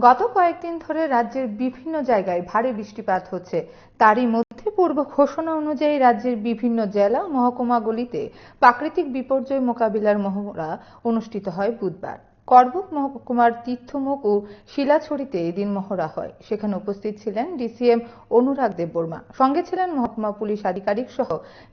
গত কয়েকদিন ধরে রাজ্যের বিভিন্ন জায়গায় ভারী বৃষ্টিপাত হচ্ছে। তারই মধ্যে পূর্ব ঘোষণা অনুযায়ী রাজ্যের বিভিন্ন জেলা ও মহকুমাগুলিতে প্রাকৃতিক বিপর্যয় মোকাবিলার মহড়া অনুষ্ঠিত হয় বুধবার। করবুক মহকুমার তীর্থমুখ ও শিলাছড়িতে এদিন মহড়া হয়। সেখানে উপস্থিত ছিলেন ডিসিএম অনুরাগ দেববর্মা, সঙ্গে ছিলেন মহকুমা পুলিশ আধিকারিক সহ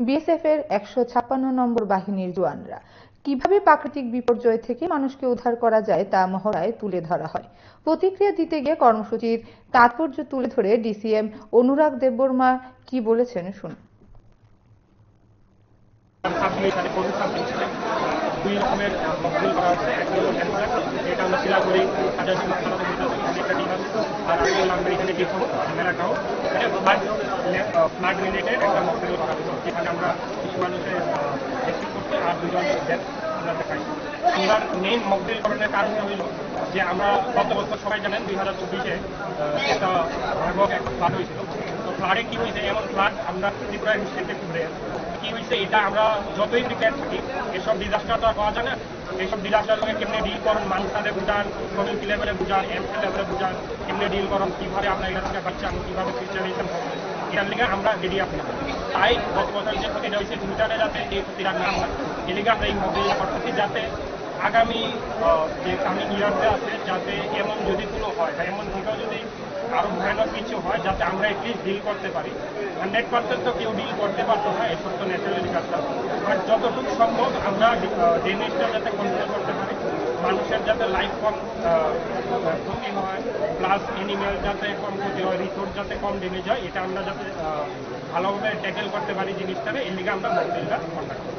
বিএসএফ এর 156 নম্বর বাহিনীর জওয়ানরা। কিভাবে প্রাকৃতিক বিপর্যয় থেকে মানুষকে উদ্ধার করা যায় তা মহড়ায় তুলে ধরা হয়। প্রতিক্রিয়া দিতে গিয়ে কর্মসূচির তাৎপর্য তুলে ধরে ডিসিএম অনুরাগ দেববর্মা কি বলেছেন শুনুন। দুই রকমের মকড্রিল করা হচ্ছে। একটা হলো ক্যান্সার, এটা হলো শিলাগুড়ি হাজার একটা টিম আছে, আর আগে হলো আমরা এখানে টিম মেলাটাও ফ্লাড রিলেটেড একটা মকড্রিল করা হচ্ছে, যেখানে আমরা কিছু মানুষের রেস্কিউ করছি আর দুজন ডেথ আমরা দেখাই। আমরা মেইন মকড্রিল করার কারণটা হইল যে আমরা গত বছর সবাই জানেন 2024-এ একটা ভয়াবহ একটা ফ্লাড হয়েছিল। তো ফ্লাডে কি হয়েছে, এমন ফ্লাড আমরা ত্রিপুরার হিস্ট্রিতে ঘুরে কি হয়েছে, এটা আমরা যতই প্রিপেয়ার থাকি এসব ডিজাস্টার তো আর পাওয়া যায় না। এইসব ডিজাস্টার লোকে কেমনে ডিল করেন, মানুষ তাদের বুঝান, কমিউনিটি লেভেলে বুঝান, এমসি লেভেলে বুঝান, কেমনে ডিল করেন, কীভাবে আমরা এটা থেকে বাচ্চা কীভাবে ফিউচারাইজেশন হবে, এটার লিগে আমরা রেডি আছি। তাই গত বছর যে ক্ষতিটা হয়েছে ফিউচারে যাতে এই ক্ষতিটা না হয়, এর লিগে আমরা এই মডেল করতেছি, যাতে আগামী যে কামিং ইয়ারতে আছে যাতে এমন যদি কোনো হয় বা এমন থেকেও যদি আরো ভয়ানক কিছু হয় যাতে আমরা এটলিস্ট ডিল করতে পারি। 100% তো কেউ ডিল করতে পারতো না, এসব তো ন্যাচারাল ডিজাস্টার, বাট যতটুকু সম্ভব আমরা ড্রেনেজটা যাতে কন্ট্রোল করতে পারি, মানুষের যাতে লাইফ কম ক্ষতি হয়, প্লাস এনিম্যাল যাতে কম ক্ষতি হয়, রিসোর্স যাতে কম ড্যামেজ হয়, এটা আমরা যাতে ভালোভাবে ট্যাকেল করতে পারি জিনিসটাকে, এর লিগে আমরা মডেলটা কন্ডাক্ট করি।